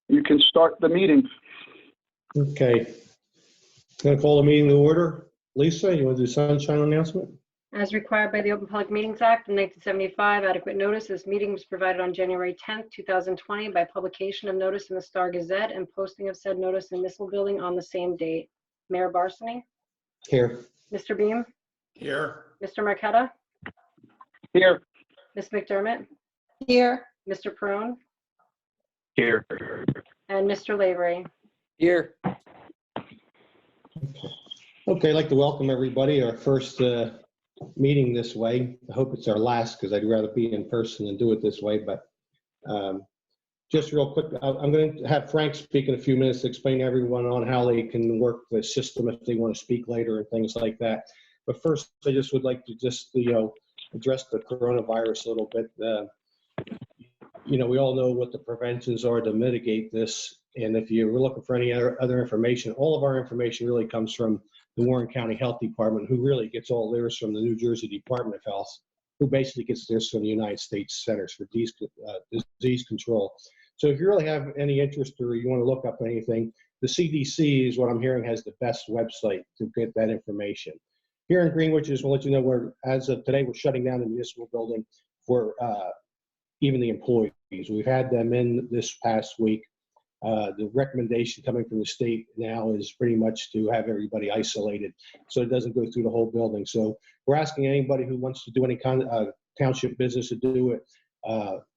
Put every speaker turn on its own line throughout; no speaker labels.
you can start the meeting.
Okay. Going to call the meeting to order. Lisa, you want to do sunshine announcement?
As required by the Open Public Meetings Act of 1975, adequate notice. This meeting was provided on January 10th, 2020 by publication of notice in the Star Gazette and posting of said notice in Municipal Building on the same date. Mayor Barsney?
Here.
Mr. Beam?
Here.
Mr. Marqueta?
Here.
Ms. McDermott?
Here.
Mr. Perone?
Here.
And Mr. Lavery?
Here.
Okay, I'd like to welcome everybody. Our first meeting this way. I hope it's our last because I'd rather be in person than do it this way. But just real quick, I'm going to have Frank speak in a few minutes to explain to everyone on how they can work the system if they want to speak later and things like that. But first, I just would like to just, address the coronavirus a little bit. We all know what the preventions are to mitigate this. And if you were looking for any other information, all of our information really comes from the Warren County Health Department, who really gets all theirs from the New Jersey Department of Health, who basically gets theirs from the United States Centers for Disease Control. So if you really have any interest or you want to look up anything, the CDC is what I'm hearing has the best website to get that information. Here in Greenwich, I just want to let you know as of today, we're shutting down the municipal building for even the employees. We've had them in this past week. The recommendation coming from the state now is pretty much to have everybody isolated so it doesn't go through the whole building. So we're asking anybody who wants to do any kind of township business to do it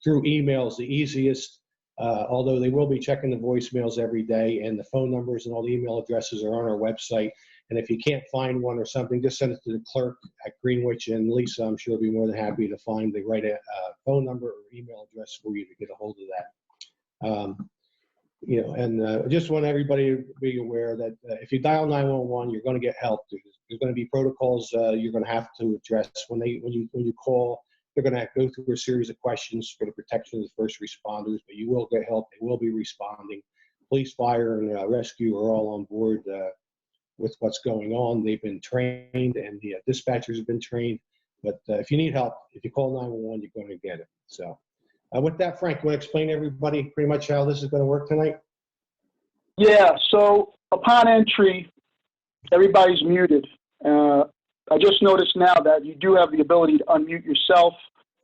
through email is the easiest, although they will be checking the voicemails every day, and the phone numbers and all the email addresses are on our website. And if you can't find one or something, just send it to the clerk at Greenwich, and Lisa, I'm sure, will be more than happy to find the right phone number or email address for you to get a hold of that. I just want everybody to be aware that if you dial 911, you're going to get help. There's going to be protocols you're going to have to address when you call. They're going to have to go through a series of questions for the protection of the first responders, but you will get help. They will be responding. Police, fire, and rescue are all on board with what's going on. They've been trained, and the dispatchers have been trained. But if you need help, if you call 911, you're going to get it. So. With that, Frank, you want to explain to everybody pretty much how this is going to work tonight?
Yeah, so upon entry, everybody's muted. I just noticed now that you do have the ability to unmute yourself,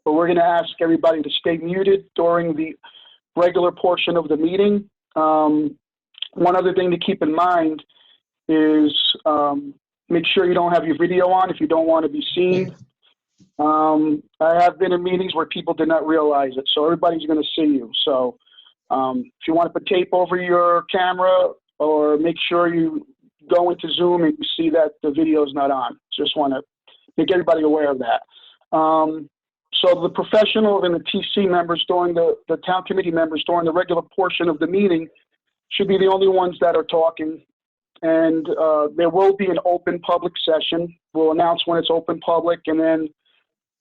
but we're going to ask everybody to stay muted during the regular portion of the meeting. One other thing to keep in mind is make sure you don't have your video on if you don't want to be seen. I have been in meetings where people did not realize it, so everybody's going to see you. So if you want to put tape over your camera, or make sure you go into Zoom and you see that the video is not on. Just want to make everybody aware of that. So the professionals and the TC members during the town committee members during the regular portion of the meeting should be the only ones that are talking. And there will be an open public session. We'll announce when it's open public, and then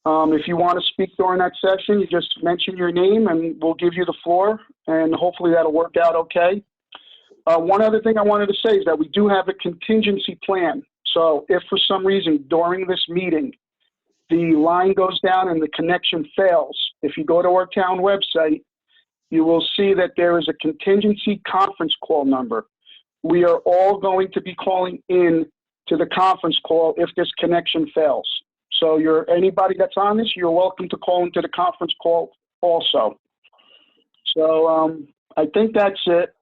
if you want to speak during that session, you just mention your name and we'll give you the floor, and hopefully that'll work out okay. One other thing I wanted to say is that we do have a contingency plan. So if for some reason during this meeting, the line goes down and the connection fails, if you go to our town website, you will see that there is a contingency conference call number. We are all going to be calling in to the conference call if this connection fails. So anybody that's on this, you're welcome to call into the conference call also. So I think that's it.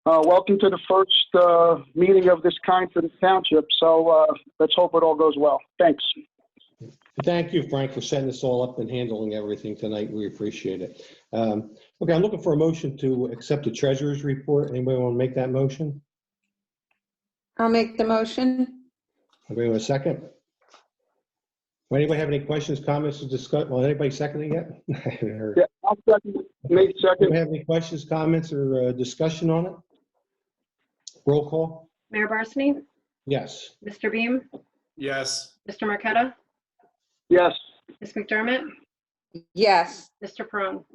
Welcome to the first meeting of this kind for the township. So let's hope it all goes well. Thanks.
Thank you, Frank, for setting this all up and handling everything tonight. We appreciate it. Okay, I'm looking for a motion to accept the treasurer's report. Anybody want to make that motion?
I'll make the motion.
Anybody want a second? Anybody have any questions, comments to discuss? Well, anybody seconding yet?
Yeah, I'll second. Nate second.
Anybody have any questions, comments, or discussion on it? Roll call.
Mayor Barsney?
Yes.
Mr. Beam?
Yes.
Mr. Marqueta?
Yes.
Ms. McDermott?
Yes.
Mr. Perone?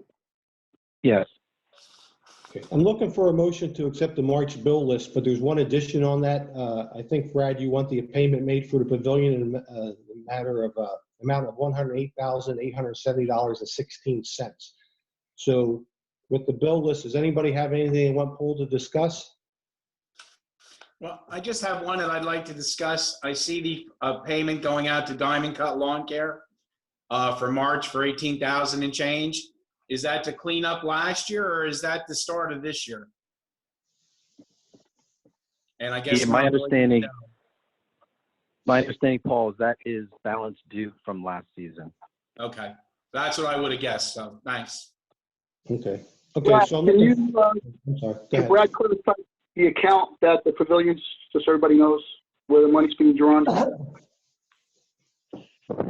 Yes.
Okay. I'm looking for a motion to accept the March bill list, but there's one addition on that. I think, Brad, you want the payment made for the pavilion in the matter of amount of $108,870.16. So with the bill list. Does anybody have anything they want pulled to discuss?
Well, I just have one that I'd like to discuss. I see the payment going out to Diamond Cut Lawn Care for March for 18,000 and change. Is that to clean up last year, or is that the start of this year? And I guess
Yeah, my understanding, Paul, is that is balance due from last season.
Okay, that's what I would have guessed. So thanks.
Okay.
Brad,
So I'm
can
looking,
you,
I'm sorry. Go
can
ahead.
Brad clarify the account that the pavilions, just so everybody knows where the money's being drawn?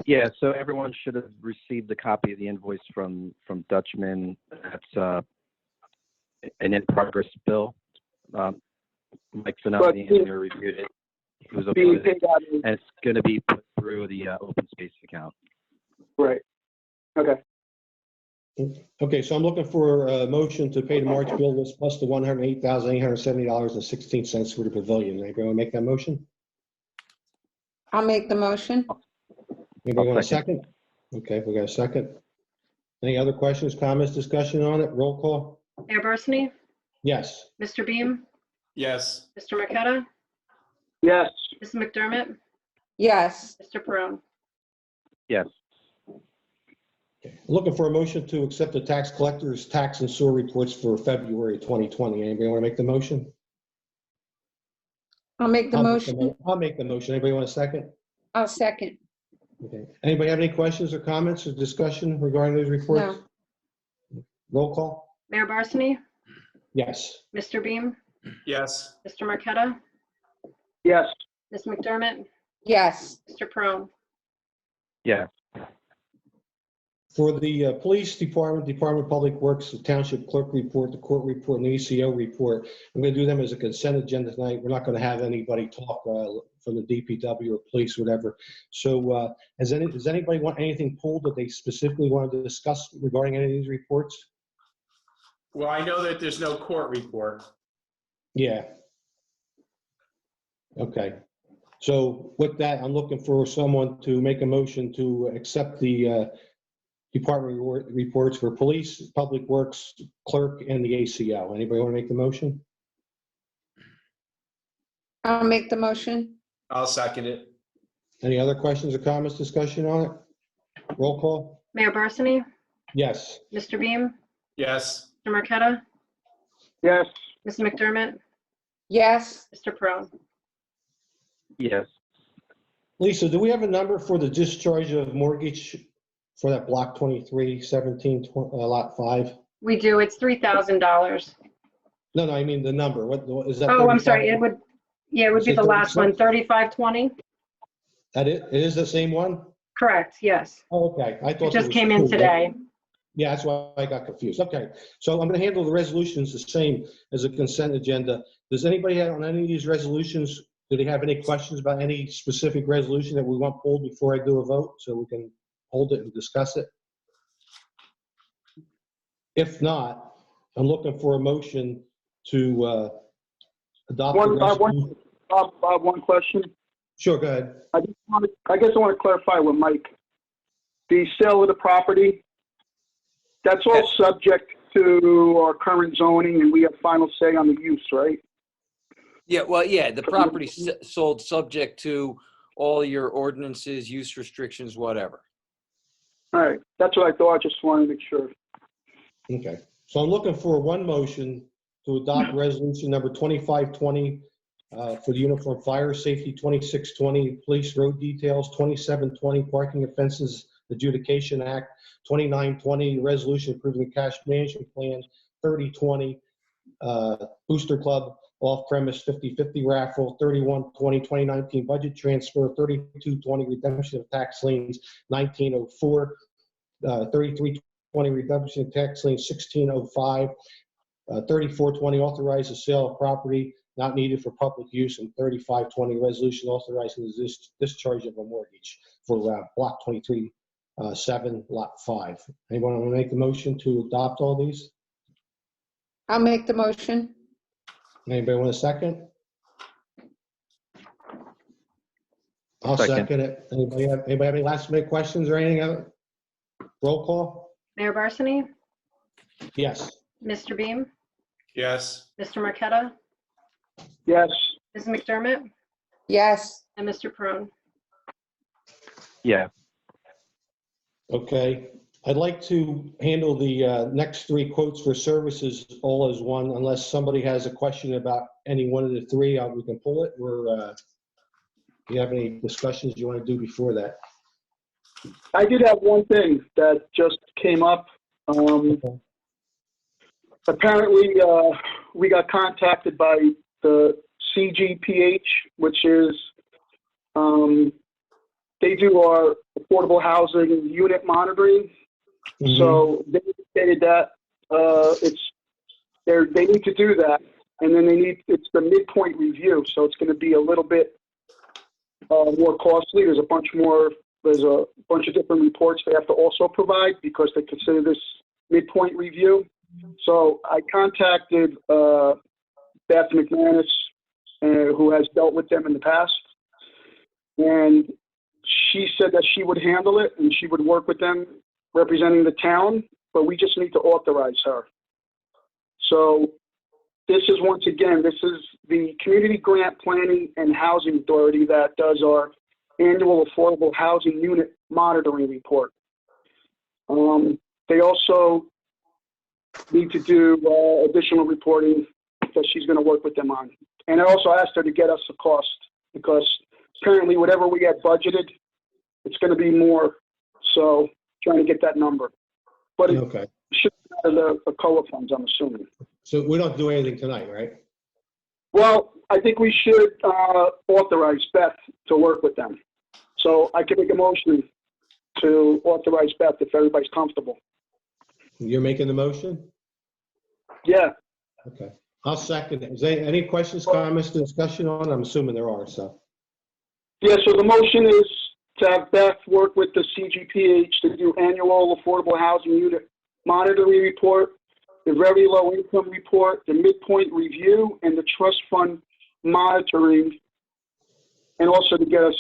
Yeah, so everyone should have received a copy of the invoice from Dutchman. That's an in-progress bill. Mike Finelli, the engineer, reviewed it. It was
Being
uploaded,
paid out of,
and it's going to be put through the open space account.
right. Okay.
Okay, so I'm looking for a motion to pay the March bill list plus the $108,870.16 for the pavilion. Anybody want to make that motion?
I'll make the motion.
Anybody
I'll
want a second? Okay, we got a second. Any other questions, comments, discussion on it? Roll call?
Mayor Barsney?
Yes.
Mr. Beam?
Yes.
Mr. Marqueta?
Yes.
Mrs. McDermott?
Yes.
Mr. Perone?
Yes.
Okay. Looking for a motion to accept the tax collector's tax and sewer reports for February 2020. Anybody want to make the motion?
I'll make the motion.
I'll make the motion. Anybody want a second?
I'll second.
Okay. Anybody have any questions or comments or discussion regarding those reports?
No.
Roll call?
Mayor Barsney?
Yes.
Mr. Beam?
Yes.
Mr. Marqueta?
Yes.
Ms. McDermott?
Yes.
Mr. Perone?
Yes.
For the police department, Department of Public Works, the township clerk report, the court report, and the ECO report, I'm going to do them as a consent agenda tonight. We're not going to have anybody talk from the DPW or police, whatever. So does anybody want anything pulled that they specifically wanted to discuss regarding any of these reports?
Well, I know that there's no court report.
Yeah. Okay. So with that, I'm looking for someone to make a motion to accept the department reports for police, public works, clerk, and the ACO. Anybody want to make the motion?
I'll make the motion.
I'll second it.
Any other questions or comments, discussion on it? Roll call?
Mayor Barsney?
Yes.
Mr. Beam?
Yes.
Mr. Marqueta?
Yes.
Ms. McDermott?
Yes.
Mr. Perone?
Yes.
Lisa, do we have a number for the discharge of mortgage for that block 2317 lot 5?
We do. It's $3,000.
No, I mean the number. What is that?
Oh, I'm
35?
sorry. It would be the last one, 3520?
That it is the same one?
Correct, yes.
Oh, okay. I thought
It
there
just
was
came in
two.
today.
Yeah, that's why I got confused. Okay, so I'm going to handle the resolutions the same as a consent agenda. Does anybody have on any of these resolutions, do they have any questions about any specific resolution that we want pulled before I do a vote so we can hold it and discuss it? If not, I'm looking for a motion to adopt the resolution.
Bob, one question.
Sure, go ahead.
I guess I want to clarify with Mike. The sale of the property, that's all subject to our current zoning, and we have final say on the use, right?
Yeah, well, yeah, the property's sold subject to all your ordinances, use restrictions, whatever.
All right, that's what I thought. I just wanted to make sure.
Okay, so I'm looking for one motion to adopt resolution number 2520 for the Uniform Fire Safety, 2620 Police Road Details, 2720 Parking Offenses Adjudication Act, 2920 Resolution approving the cash management plan, 3020 Booster Club off-premise 50/50 raffle, 3120 2019 budget transfer, 3220 redemption of tax liens, 1904, 3320 redemption of tax liens, 1605, 3420 authorize the sale of property not needed for public use, and 3520 resolution authorizing the discharge of a mortgage for block 23-7 lot 5. Anyone want to make the motion to adopt all these?
I'll make the motion.
Anybody want a second? I'll second it. Anybody have any last minute questions or anything? Roll call?
Mayor Barsney?
Yes.
Mr. Beam?
Yes.
Mr. Marqueta?
Yes.
Ms. McDermott?
yes,
And Mr. Peron?
Yeah.
Okay. I'd like to handle the next three quotes for services all as one, unless somebody has a question about any one of the three, we can pull it. Do you have any discussions you want to do before that?
I did have one thing that just came up. Apparently, we got contacted by the CGPH, which is, they do our affordable housing unit monitoring. So they stated that they need to do that, and then it's the midpoint review, so it's going to be a little bit more costly. There's a bunch of different reports they have to also provide because they consider this midpoint review. So I contacted Beth McManus, who has dealt with them in the past, and she said that she would handle it and she would work with them representing the town, but we just need to authorize her. So this is, once again, this is the Community Grant Planning and Housing Authority that does our annual affordable housing unit monitoring report. They also need to do additional reporting that she's going to work with them on. And I also asked her to get us a cost because apparently whatever we had budgeted, it's going to be more. So trying to get that number. But it
Okay.
should be out of the COA funds, I'm assuming.
So we don't do anything tonight, right?
Well, I think we should authorize Beth to work with them. So I can make a motion to authorize Beth if everybody's comfortable.
You're making the motion?
Yeah.
Okay. I'll second it. Is there any questions, comments, discussion on it? I'm assuming there are, so.
Yeah, so the motion is to have Beth work with the CGPH to do annual affordable housing unit monitoring report, the very low income report, the midpoint review, and the trust fund monitoring, and also to get us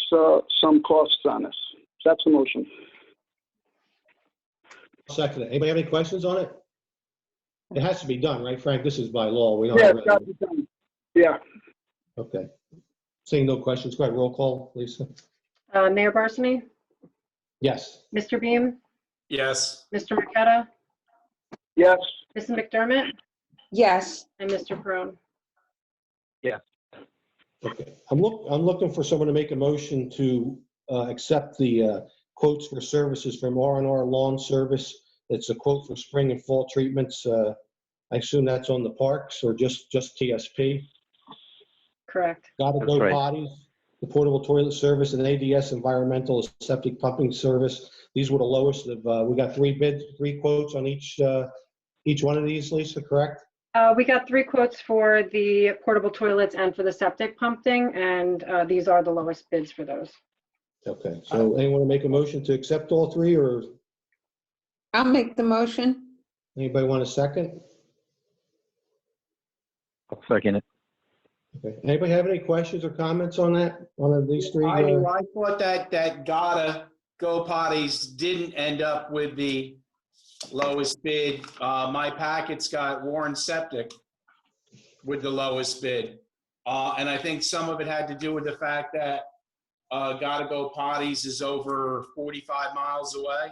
some costs on this. So that's the motion.
Second it. Anybody have any questions on it? It has to be done, right, Frank? This is by law. We don't
Yeah,
have
it's got to be done. Yeah.
Okay. Seeing no questions, go ahead, roll call, Lisa.
Mayor Barsney?
Yes.
Mr. Beam?
Yes.
Mr. Marqueta?
Yes.
Ms. McDermott?
yes,
And Mr. Peron?
Okay. I'm looking for someone to make a motion to accept the quotes for services from R&R Lawn Service. It's a quote for spring and fall treatments. I assume that's on the parks or just TSP.
Correct.
Gotta
That's
Go
right.
Potties, the portable toilet service, and ADS Environmental Septic Pumping Service. These were the lowest of, we got three quotes on each one of these, Lisa, correct?
We got 3 quotes for the portable toilets and for the septic pumping, and these are the lowest bids for those.
Okay, so anyone want to make a motion to accept all three, or
I'll make the motion.
anybody want a second?
I'll second it.
Okay, anybody have any questions or comments on that, on these three?
I thought that Gotta Go Potties didn't end up with the lowest bid. My packet's got Warren Septic with the lowest bid. And I think some of it had to do with the fact that Gotta Go Potties is over 45 miles away.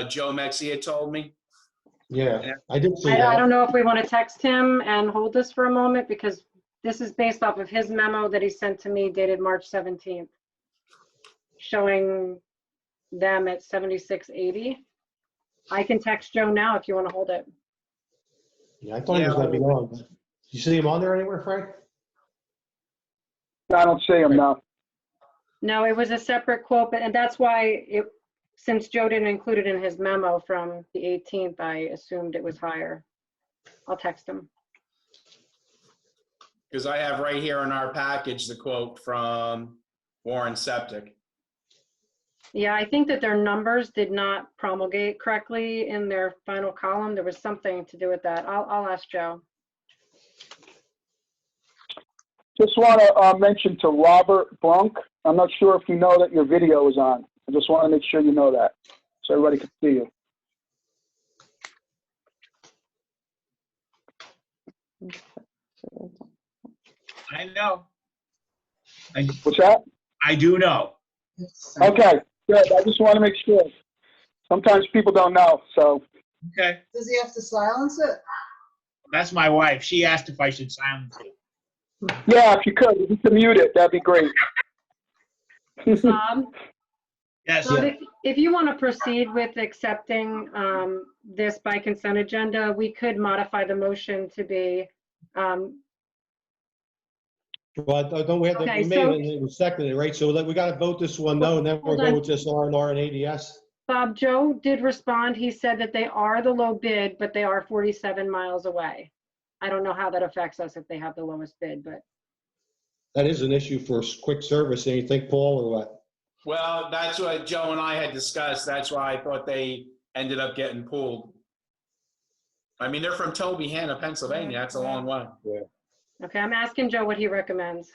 Joe Mexi had told me.
Yeah, I did see
I
that.
don't know if we want to text him and hold this for a moment, because this is based off of his memo that he sent to me dated March 17th, showing them at 7680. I can text Joe now if you want to hold it.
Yeah, I thought he was gonna be on. But you see him on there anywhere, Frank?
I don't see him now.
No, it was a separate quote, and that's why since Joe didn't include it in his memo from the 18th, I assumed it was higher. I'll text him.
Because I have right here in our package the quote from Warren Septic.
Yeah, I think that their numbers did not promulgate correctly in their final column. There was something to do with that. I'll ask Joe.
Just want to mention to Robert Brunk, I'm not sure if you know that your video is on. I just want to make sure you know that, so everybody can see you.
I know.
What's that?
I do know.
Okay, good. I just want to make sure. Sometimes people don't know, so.
Okay.
Does he have to silence it?
That's my wife. She asked if I should silence it.
Yeah, if you could mute it, that'd be great.
Bob?
Yes.
Bob, if you want to proceed with accepting this by consent agenda, we could modify the motion to be,
Well, don't we have to,
Okay,
we made
so-
it and it was seconded, right? So we got to vote this one no, and then we'll
Hold
go
on.
with just R&R and ADS.
Bob, Joe did respond. He said that they are the low bid, but they are 47 miles away. I don't know how that affects us if they have the lowest bid, but
That is an issue for quick service, and you think, Paul, or what?
Well, that's what Joe and I had discussed. That's why I thought they ended up getting pulled. I mean, they're from Tobyhanna, Pennsylvania. That's a long way.
okay, I'm asking Joe what he recommends.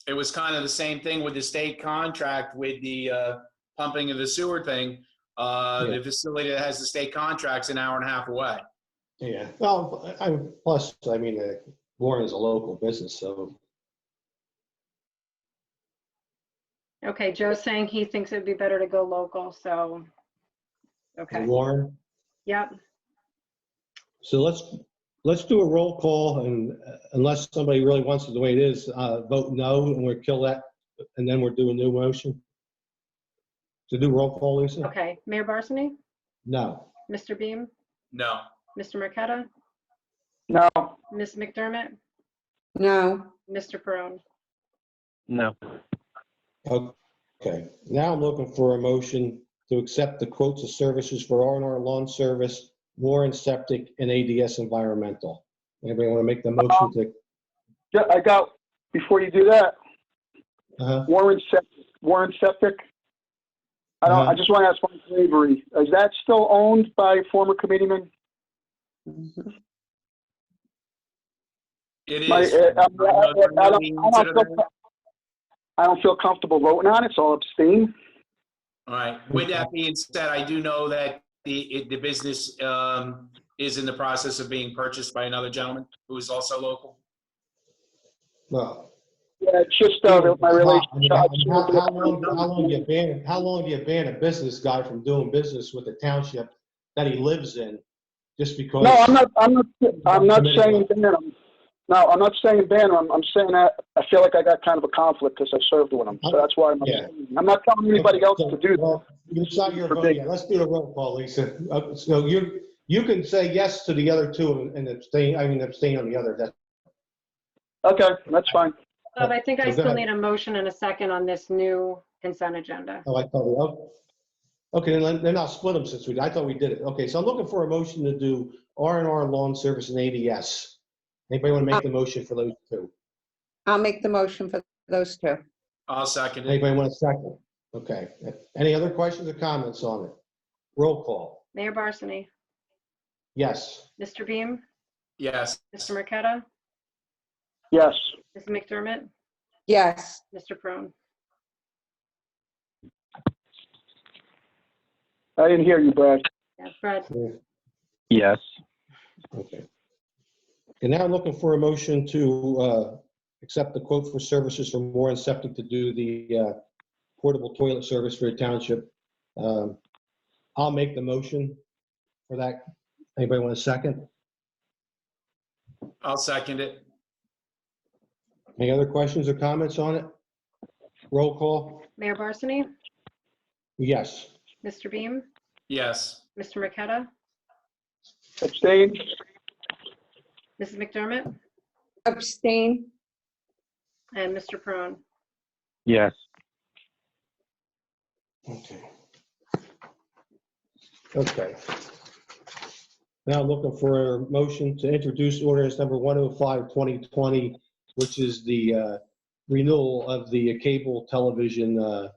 It was kind of the same thing with the state contract with the pumping of the sewer thing. The facility that has the state contract's an hour and a half away.
Yeah, well, plus, I mean, Warren is a local business, so.
Okay, Joe's saying he thinks it'd be better to go local, so, okay,
Warren,
yep.
so let's do a roll call, and unless somebody really wants it the way it is, vote no, and we'll kill that, and then we'll do a new motion. So do roll call, Lisa?
Okay, Mayor Barsney?
No.
Mr. Beam?
No.
Mr. Marqueta?
No,
Ms. McDermott?
No.
Mr. Perone?
No.
Okay, now I'm looking for a motion to accept the quotes of services for R&R Lawn Service, Warren Septic, and ADS Environmental. Anybody want to make the motion to?
yeah, I got, before you do that,
Uh-huh.
Warren Septic. I just want to ask one Avery. Is that still owned by former committeeman?
It
My-
is.
I don't feel comfortable voting on it, so I'll abstain.
All right. With that being said, I do know that the business is in the process of being purchased by another gentleman who is also local.
Well,
Yeah, it's just my
I
relationship.
mean, how long do you ban a business guy from doing business with the township that he lives in just because?
No, I'm not saying ban him. No, I'm not saying ban him. I'm saying that I feel like I got kind of a conflict because I served with him. So that's why I'm not telling anybody else to do that.
Well, it's not your vote yet. Let's do a roll call, Lisa. So you can say yes to the other two and abstain on the other.
Okay, that's fine.
Bob, I think I
So go
still
ahead.
need a motion and a second on this new consent agenda.
Oh, I thought, okay, then I'll split them since I thought we did it. Okay, so I'm looking for a motion to do R&R Lawn Service and ADS. Anybody want to make the motion for those two?
I'll make the motion for those two.
I'll second it.
Anybody want a second? Okay. Any other questions or comments on it? Roll call.
Mayor Barsney?
Yes.
Mr. Beam?
Yes.
Mr. Marqueta?
Yes.
Ms. McDermott?
Yes.
Mr. Perone?
I didn't hear you, Brad.
Yeah, Fred?
Yes.
Okay. And now I'm looking for a motion to accept the quote for services from Warren Septic to do the portable toilet service for the township. I'll make the motion for that. Anybody want a second?
I'll second it.
Any other questions or comments on it? Roll call.
Mayor Barsney?
Yes.
Mr. Beam?
Yes.
Mr. Marqueta?
Abstain?
Mrs. McDermott?
Abstain.
And Mr. Perone?
Yes.
Okay. Okay. Now I'm looking for a motion to introduce ordinance number 105, 2020, which is the renewal of the cable television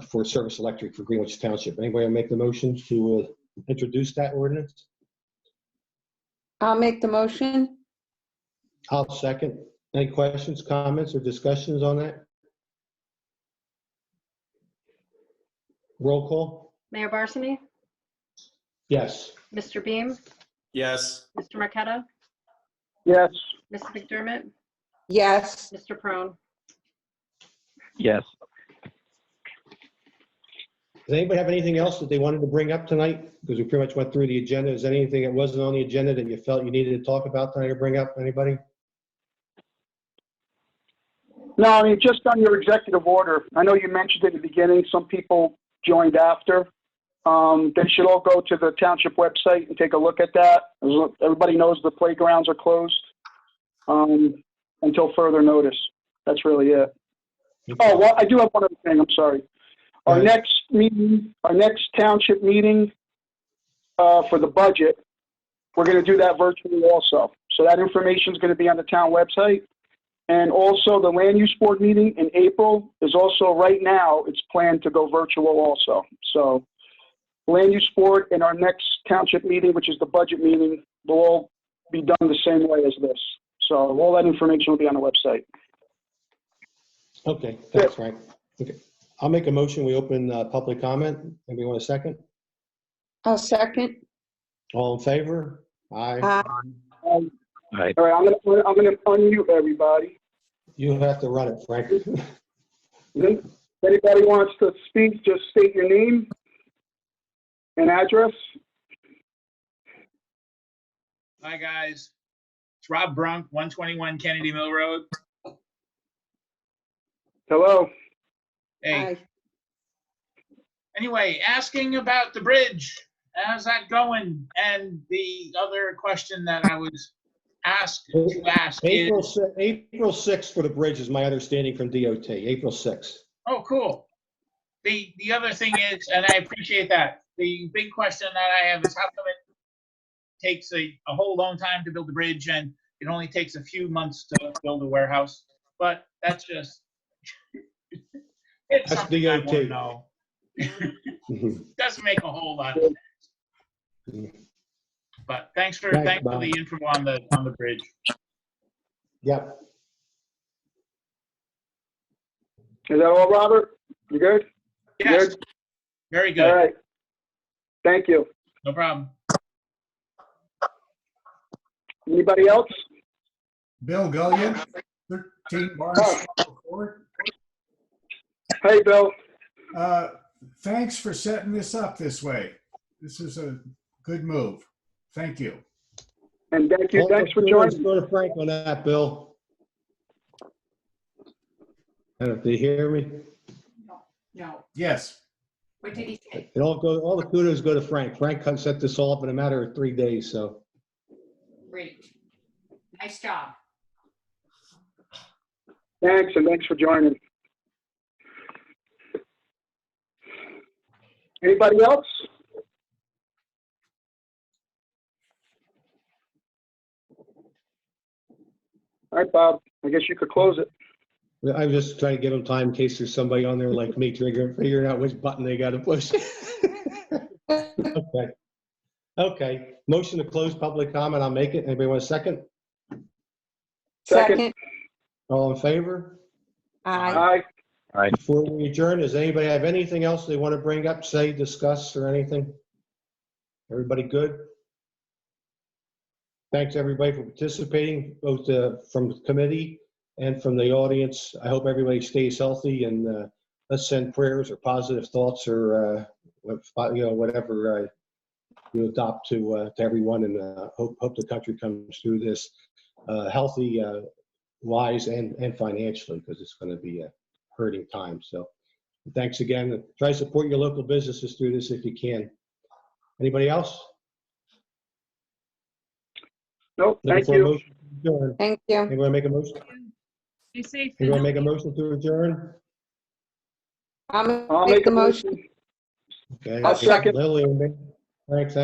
for Service Electric for Greenwich Township. Anybody want to make the motion to introduce that ordinance?
I'll make the motion.
I'll second. Any questions, comments, or discussions on that? Roll call?
Mayor Barsney?
Yes.
Mr. Beam?
Yes.
Mr. Marqueta?
Yes.
Mrs. McDermott?
Yes.
Mr. Prone?
Yes.
Does anybody have anything else that they wanted to bring up tonight? Because we pretty much went through the agenda. Is there anything that wasn't on the agenda that you felt you needed to talk about tonight or bring up? Anybody?
No, I mean, just on your executive order, I know you mentioned at the beginning, some people joined after. They should all go to the township website and take a look at that. Everybody knows the playgrounds are closed until further notice. That's really it. Oh, well, I do have one other thing. I'm sorry. Our
Right.
next meeting, our next township meeting for the budget, we're going to do that virtually also. So that information is going to be on the town website. And also the land use board meeting in April is also right now, it's planned to go virtual also. So land use board and our next township meeting, which is the budget meeting, will all be done the same way as this. So all that information will be on the website.
Okay, thanks, Frank. Okay. I'll make a motion. We open public comment. Anybody want a second?
I'll second.
All in favor? Aye.
Aye.
Right.
All right, I'm gonna unmute everybody.
You have to run it, Frank.
If anybody wants to speak, just state your name and address.
Hi, guys. It's Rob Brunk, 121 Kennedy Mill Road.
Hello.
Hey,
Aye.
anyway, asking about the bridge. How's that going? And the other question that I was asked to ask
April
is,
6th for the bridge is my understanding from DOT, April 6th.
oh, cool. The other thing is, and I appreciate that, the big question that I have is how come it takes a whole long time to build the bridge and it only takes a few months to build a warehouse? But that's just, it's
That's
something I want to
DOT.
know.
Mhm.
Doesn't make a whole lot of sense. But thanks for
Thanks,
the info on the bridge.
Yep.
Is that all, Robert? You good?
Yes,
Good?
very
All
good.
right. Thank you.
No problem.
Anybody else?
Bill Gullion, 13 Barnes Court.
Hey, Bill.
Thanks for setting this up this way. This is a good move. Thank you.
And thank you.
All
Thanks for
the kudos
joining.
Go to Frank on that, Bill. Do you hear me?
No.
Yes.
What did he say?
All the kudos go to Frank. Frank set this all up in a matter of 3 days, so.
Great. Nice job.
Thanks, and thanks for joining. Anybody else? All right, Bob, I guess you could close it.
I'm just trying to give them time in case there's somebody on there like me figuring out which button they got to push. Okay. Okay. Motion to close public comment. I'll make it. Anybody want a second?
Second.
All in favor?
Aye.
Aye.
Before we adjourn, does anybody have anything else they want to bring up, say, discuss, or anything? Everybody good? Thanks, everybody, for participating, both from the committee and from the audience. I hope everybody stays healthy, and let's send prayers or positive thoughts or whatever you adopt to everyone, and hope the country comes through this healthy, wise, and financially, because it's going to be a hurting time. So thanks again. Try to support your local businesses through this if you can. Anybody else?
Nope,
Looking
thank
for a
you.
motion to adjourn.
Thank you.
Anybody make a motion?
Be safe.
Anybody make a motion to adjourn?
I'll
Make the motion.
Okay.
I'll second.
Lily, thanks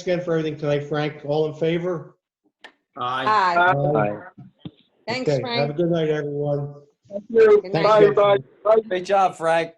again for everything tonight, Frank. All in favor?
Aye.
Aye.
Aye.
Thanks,
Okay, have a
Frank.
good night, everyone.
Thank you.
Good
Bye,
night.
everybody. Bye.
Great job, Frank.